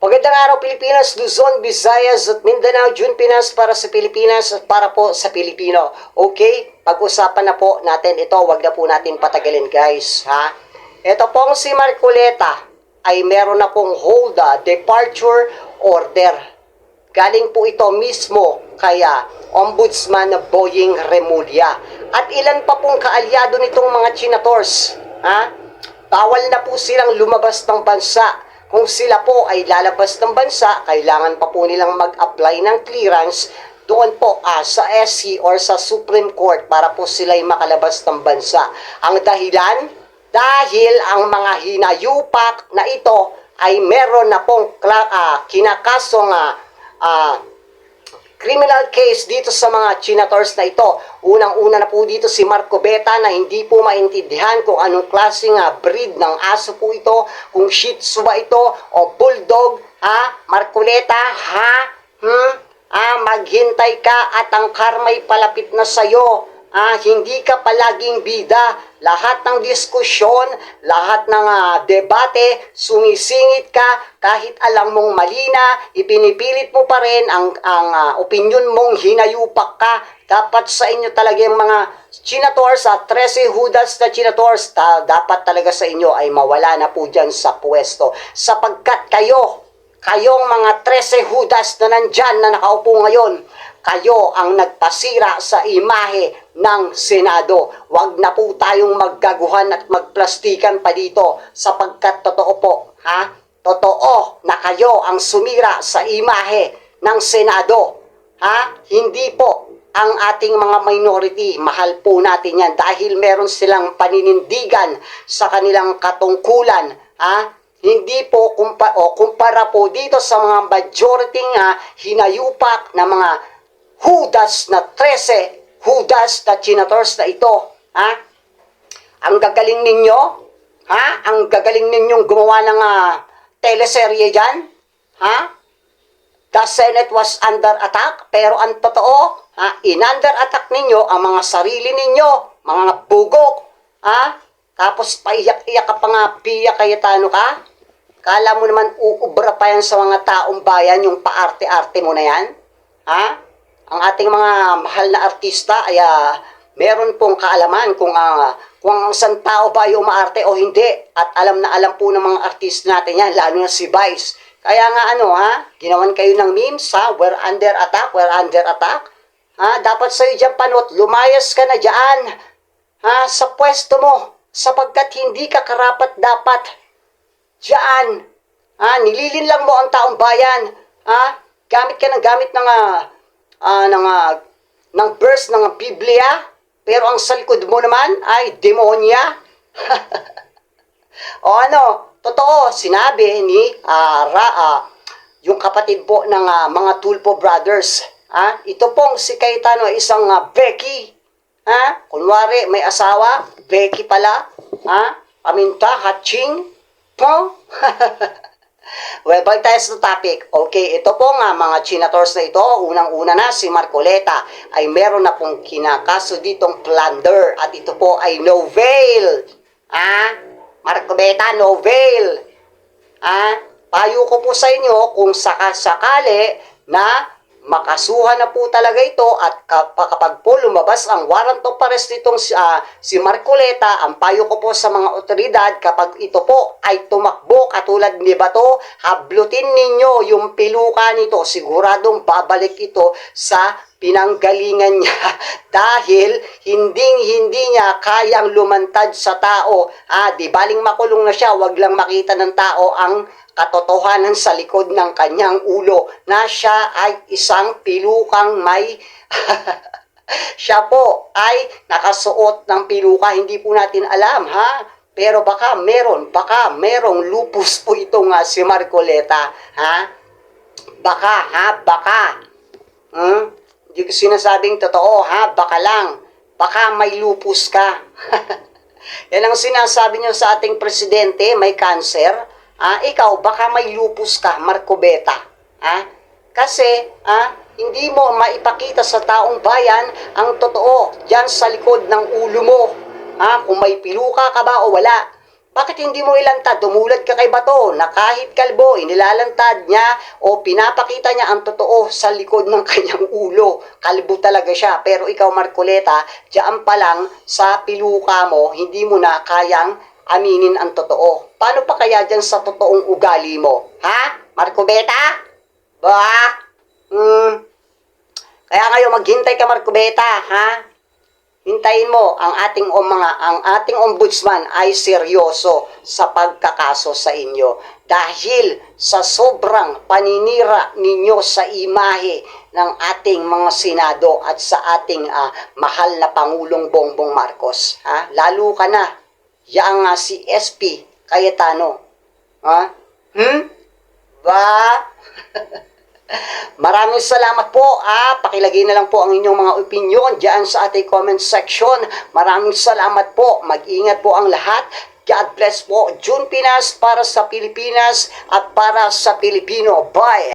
Magandang araw Pilipinas, Luzon, Visayas at Mindanao, June Pinas para sa Pilipinas at para po sa Pilipino. Okay, pag-usapan na po natin ito, wag na po natin patagalin guys. Ito pong si Marcoleta ay meron na pong hold departure order. Galing po ito mismo kaya Ombudsman Boying Remulla. At ilan pa pong kaalyado nitong mga senators. Bawal na po silang lumabas ng bansa. Kung sila po ay lalabas ng bansa, kailangan pa po nilang mag-apply ng clearance doon po sa SC or sa Supreme Court para po sila ay makalabas ng bansa. Ang dahilan? Dahil ang mga hinayupak na ito ay meron na pong kinakasong criminal case dito sa mga senators na ito. Unang-una na po dito si Marcoleta na hindi po maintindihan kung anong klaseng breed ng aso po ito, kung Shih Tzu ba ito o Bulldog. Marcoleta, maghintay ka at ang karma'y palapit na sa'yo. Hindi ka palaging bida. Lahat ng diskusyon, lahat ng debate, sumisingit ka kahit alam mong mali na, ipinipilit mo pa rin ang opinion mong hinayupak ka. Dapat sa inyo talaga yung mga senators at 13 hudas na senators, dapat talaga sa inyo ay mawala na po dyan sa pwesto. Sapagkat kayong mga 13 hudas na nandyan na nakaupo ngayon, kayo ang nagpasira sa imahe ng Senado. Huwag na po tayong maggaguhan at magplastikan pa dito sapagkat totoo po, totoo na kayo ang sumira sa imahe ng Senado. Hindi po ang ating mga minority. Mahal po natin yan dahil meron silang paninindigan sa kanilang katungkulan. Hindi po kumpara po dito sa mga majority hinayupak na mga hudas na 13 hudas na senators na ito. Ang gagaling ninyo, ang gagaling ninyong gumawa ng teleserye dyan. The Senate was under attack, pero ang totoo, in-under attack ninyo ang mga sarili ninyo, mga bugok. Tapos paiyak-iyak ka pa nga, Pia Cayetano ka. Kala mo naman uubra pa yan sa mga taong bayan, yung paarte-arte mo na yan. Ang ating mga mahal na artista ay meron pong kaalaman kung ang isang tao ba ay umaarte o hindi. At alam na alam po ng mga artista natin yan, lalo na si Vice. Kaya nga ginawan kayo ng memes, we're under attack, we're under attack. Dapat sa'yo dyan panot, lumayas ka na dyan sa pwesto mo sapagkat hindi ka karapat dapat dyan. Nililin lang mo ang taong bayan. Gamit ka ng gamit ng verse ng Biblia, pero ang sa likod mo naman ay demonya. Totoo, sinabi ni yung kapatid po ng mga Tulfo brothers. Ito pong si Cayetano ay isang Becky. Kunwari may asawa, Becky pala. Paminta, hatching. Well, balik tayo sa topic. Okay, ito po mga senators na ito, unang-una na si Marcoleta ay meron na pong kinakaso ditong plunder at ito po ay no bail. Marcoleta, no bail. Payo ko po sa inyo kung sakasakali na makasuhan na po talaga ito at kapag po lumabas ang warrant of arrest nitong si Marcoleta, ang payo ko po sa mga otoridad, kapag ito po ay tumakbo katulad ni Bato, hablutin ninyo yung piluka nito. Siguradong babalik ito sa pinanggalingan niya dahil hindi niya kayang lumantad sa tao. Di baling makulong na siya, wag lang makita ng tao ang katotohanan sa likod ng kanyang ulo na siya ay isang pilukang may siya po ay nakasuot ng piluka. Hindi po natin alam pero baka merong lupus po itong si Marcoleta. Baka hindi ko sinasabing totoo, baka lang, baka may lupus ka. Yan ang sinasabi niyo sa ating presidente, may cancer. Ikaw, baka may lupus ka, Marcoleta. Kasi, hindi mo maipakita sa taong bayan ang totoo dyan sa likod ng ulo mo. Kung may piluka ka ba o wala. Bakit hindi mo ilantad? Dumulad ka kay Bato na kahit kalbo, inilalantad niya o pinapakita niya ang totoo sa likod ng kanyang ulo. Kalbo talaga siya. Pero ikaw, Marcoleta, diyan pa lang sa piluka mo, hindi mo na kayang aminin ang totoo. Paano pa kaya dyan sa totoong ugali mo? Ha? Marcobeta? Ba? Kaya ngayon maghintay ka, Marcobeta, ha? Hintayin mo ang ating ombudsman ay seryoso sa pagkakaso sa inyo dahil sa sobrang paninira ninyo sa imahe ng ating mga senado at sa ating mahal na Pangulong Bongbong Marcos. Ha? Lalo ka na, yang si SP Cayetano. Ha? Ba? Maraming salamat po. Pakilagay na lang po ang inyong mga opinion diyan sa ating comment section. Maraming salamat po. Mag-ingat po ang lahat. God bless po. June Pinas para sa Pilipinas at para sa Pilipino. Bye!